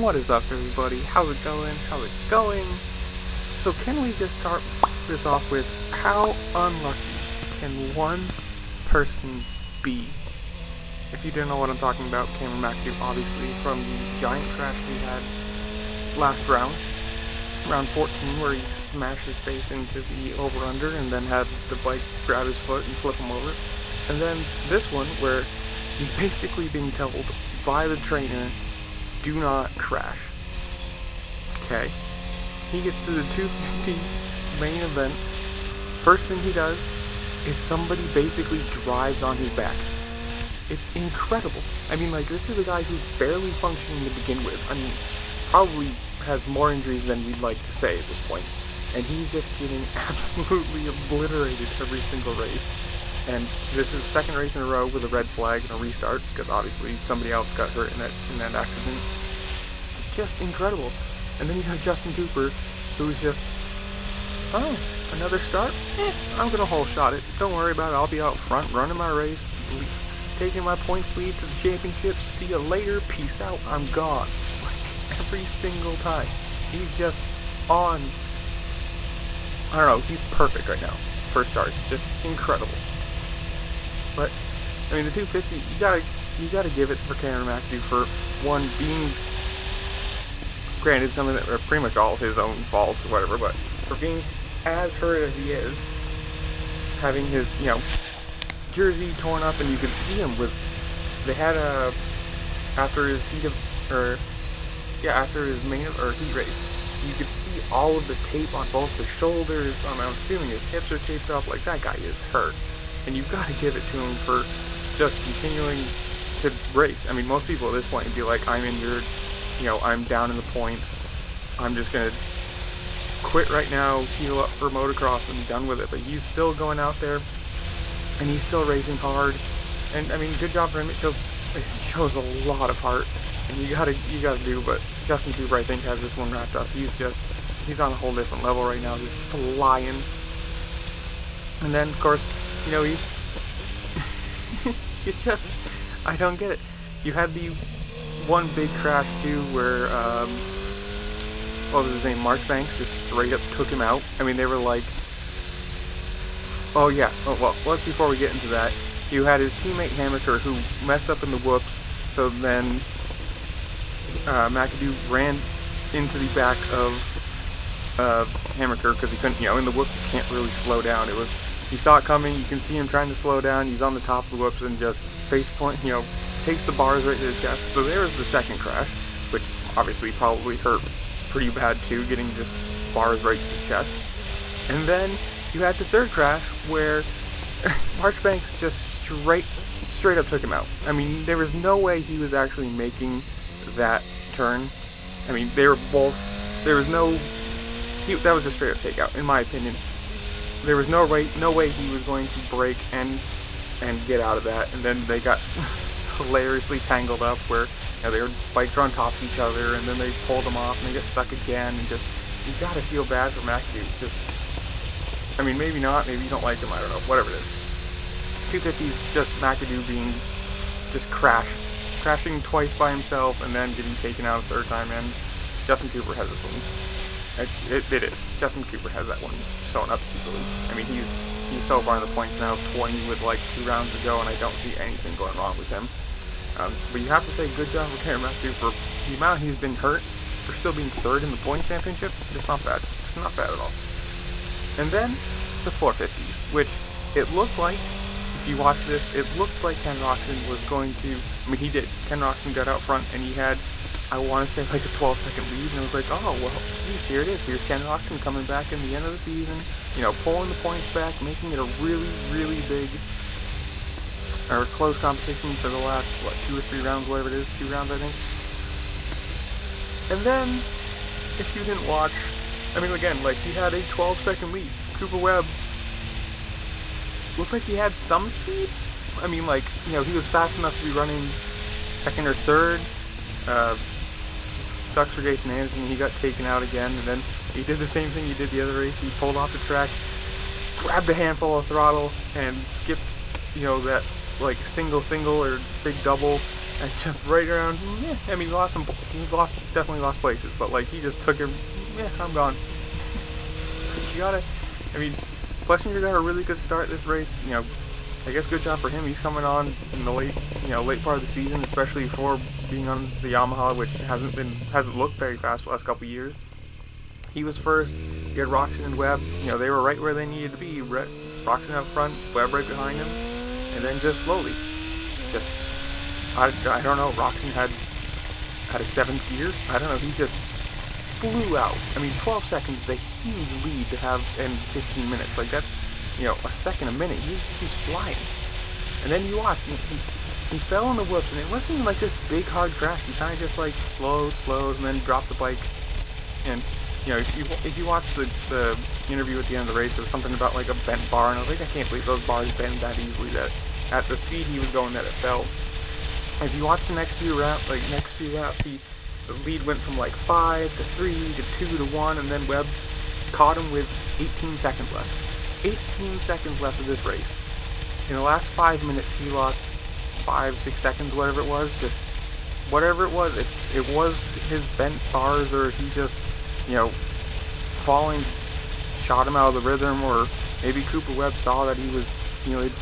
What is up, everybody? How's it going? How's it going? So can we just start this off with how unlucky can one person be? If you don't know what I'm talking about, Cameron Mcadoo, obviously, from the giant crash we had last round 14, where he smashed his face into the over-under and then had the bike grab his foot and flip him over. And then this one, where he's basically being told by the trainer, do not crash. Okay. He gets to the 250 main event. First thing he does is somebody basically drives on his back. It's incredible. I mean, like, this is a guy who's barely functioning to begin with. I mean, probably has more injuries than we'd like to say at this point. And he's just getting absolutely obliterated every single race. And this is the second race in a row with a red flag and a restart, because obviously somebody else got hurt in that accident. Just incredible. And then you have Justin Cooper, who's just, oh, another start? I'm gonna whole shot it. Don't worry about it. I'll be out front, running my race, taking my points lead to the championship. See you later. Peace out. I'm gone. Like, every single time. He's just on. I don't know. He's perfect right now. First start. Just incredible. But I mean, the 250, you gotta give it for Cameron Mcadoo for one being, granted, some of it are pretty much all his own faults or whatever, but for being as hurt as he is, having his, jersey torn up, and you could see him with, they had after his main heat race, you could see all of the tape on both his shoulders. I'm assuming his hips are taped up. Like, that guy is hurt. And you've got to give it to him for just continuing to race. I mean, most people at this point would be like, I'm injured, I'm down in the points, I'm just going to quit right now, heal up for motocross, and be done with it. But he's still going out there, and he's still racing hard. And, I mean, good job for him. It shows a lot of heart, and you gotta do. But Justin Cooper, I think, has this one wrapped up. He's on a whole different level right now, just flying. And then, of course, you just, I don't get it. You had the one big crash too, where, what was his name, Marchbanks just straight up took him out. I mean, they were like, oh yeah, well, before we get into that, you had his teammate Hammaker, who messed up in the whoops, so then Mcadoo ran into the back of Hammaker, because he couldn't, in the whoops you can't really slow down. He saw it coming, you can see him trying to slow down, he's on the top of the whoops and just face plant, takes the bars right to the chest. So there's the second crash, which obviously probably hurt pretty bad too, getting just bars right to the chest. And then you had the third crash where Marchbanks just straight up took him out. I mean, there was no way he was actually making that turn. I mean, they were both, there was no, that was a straight up takeout, in my opinion. There was no way he was going to break and get out of that. And then they got hilariously tangled up, where their bikes were on top of each other, and then they pulled them off and they get stuck again. And just, you gotta feel bad for Mcadoo. Just, I mean, maybe not, maybe you don't like him, I don't know, whatever it is. 250's just Mcadoo being just crashing twice by himself, and then getting taken out a third time. And Justin Cooper has this one. It is. Justin Cooper has that one sewn up easily. I mean, he's so far in the points now, 20 with like 2 rounds to go, and I don't see anything going wrong with him. But you have to say good job for Cameron Mcadoo for the amount he's been hurt, for still being third in the point championship. It's not bad. It's not bad at all. And then the 450s, which it looked like, if you watch this, it looked like Ken Roczen was going to, I mean, he did. Ken Roczen got out front, and he had, I want to say, like a 12-second lead, and I was like, oh, well, geez, here it is. Here's Ken Roczen coming back in the end of the season, pulling the points back, making it a really, really big, or close competition for the last, 2 or 3 rounds, whatever it is, 2 rounds, I think. And then, if you didn't watch, I mean, again, like, he had a 12-second lead. Cooper Webb looked like he had some speed. I mean, like, he was fast enough to be running second or third. Sucks for Jason Anderson, he got taken out again, and then he did the same thing he did the other race. He pulled off the track, grabbed a handful of throttle, and skipped, that like single or big double and just right around, I mean, definitely lost places, but like, he just took him, I'm gone. You gotta, I mean, Plessinger got a really good start this race, you know, I guess good job for him. He's coming on in the late part of the season, especially for being on the Yamaha, which hasn't looked very fast the last couple of years. He was first. You had Roczen and Webb. You know, they were right where they needed to be. Roczen up front, Webb right behind him, and then just slowly, I don't know. Roczen had a 7th gear. I don't know. He just flew out. I mean, 12 seconds is a huge lead to have in 15 minutes. Like, that's, you know, a second a minute. He's flying. And then you watch, he fell on the whoops, and it wasn't even like this big hard crash. He kind of just like slowed, and then dropped the bike. And you know, if you watch the interview at the end of the race, there was something about like a bent bar, and I was like, I can't believe those bars bend that easily. That at the speed he was going, that it fell. If you watch the next few laps, the lead went from like 5 to 3 to 2 to 1, and then Webb caught him with 18 seconds left. 18 seconds left of this race. In the last 5 minutes, he lost 5-6 seconds, whatever it was. Just whatever it was. If it was his bent bars, or he just, you know, falling shot him out of the rhythm, or maybe Cooper Webb saw that he was, you know, he'd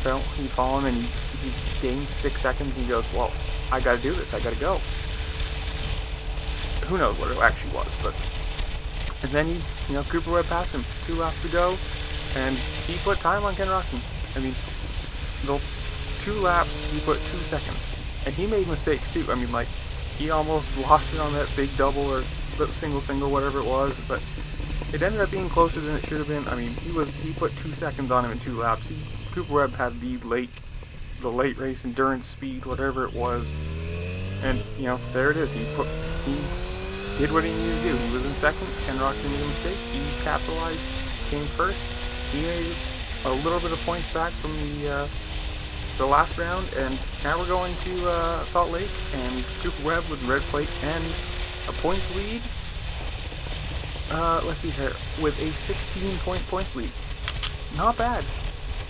fallen, and he gained 6 seconds, and he goes, well, I gotta do this, I gotta go. Who knows what it actually was, but, and then Cooper Webb passed him, 2 laps to go, and he put time on Ken Roczen. I mean, the 2 laps, he put 2 seconds, and he made mistakes too. I mean, like, he almost lost it on that big double, or single, whatever it was, but it ended up being closer than it should have been. I mean, he put 2 seconds on him in 2 laps. Cooper Webb had the late race endurance speed, whatever it was, and you know, there it is. He did what he needed to do. He was in second. Ken Roczen made a mistake. He capitalized, came first. He made a little bit of points back from the last round, and now we're going to Salt Lake, and Cooper Webb with red plate and a points lead. Let's see here, with a 16-point points lead. Not bad.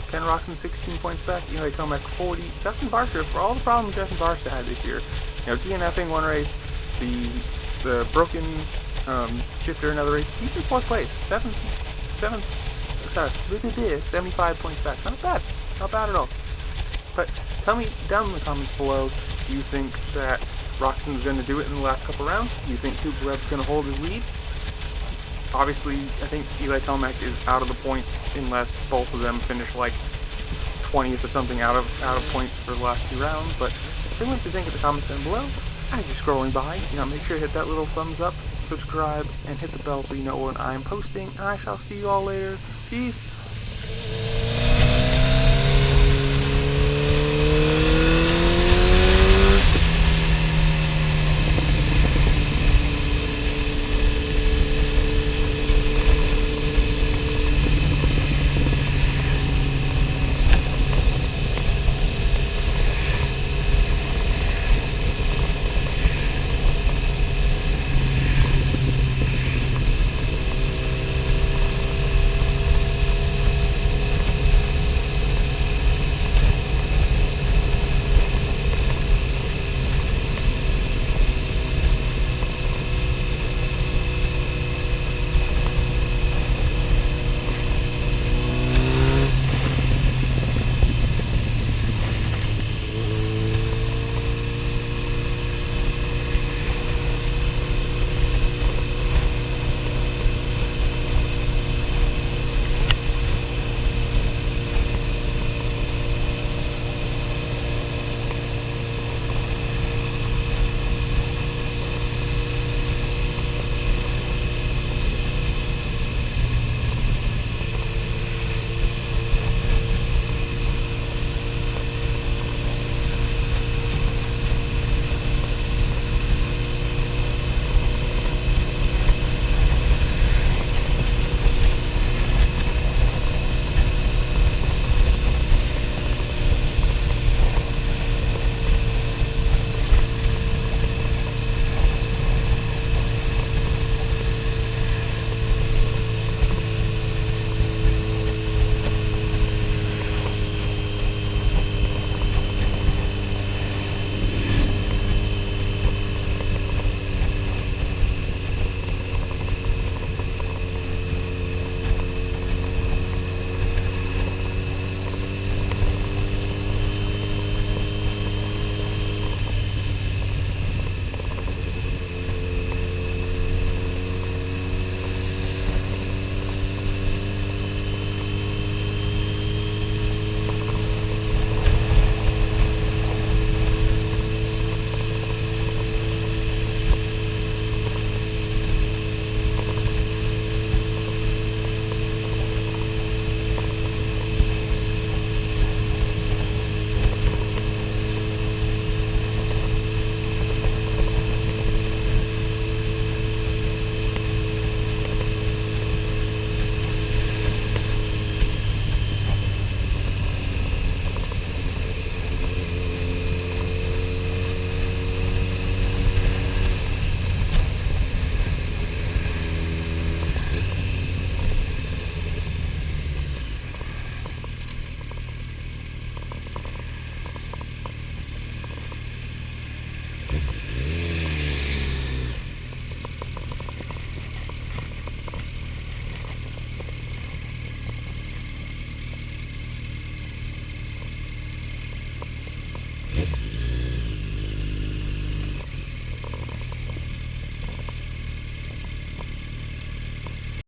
Ken Roczen 16 points back. Eli Tomac 40. Justin Barcia, for all the problems Justin Barcia had this year, you know, DNFing one race, the broken shifter another race, he's in 4th place. 75 points back. Not bad at all. But tell me down in the comments below, do you think that Roczen's going to do it in the last couple rounds? Do you think Cooper Webb's going to hold his lead? Obviously, I think Eli Tomac is out of the points unless both of them finish like 20th or something out of points for the last 2 rounds. But tell me what you think in the comments down below. As you're scrolling by, you know, make sure to hit that little thumbs up, subscribe, and hit the bell so you know when I'm posting. I shall see you all later. Peace.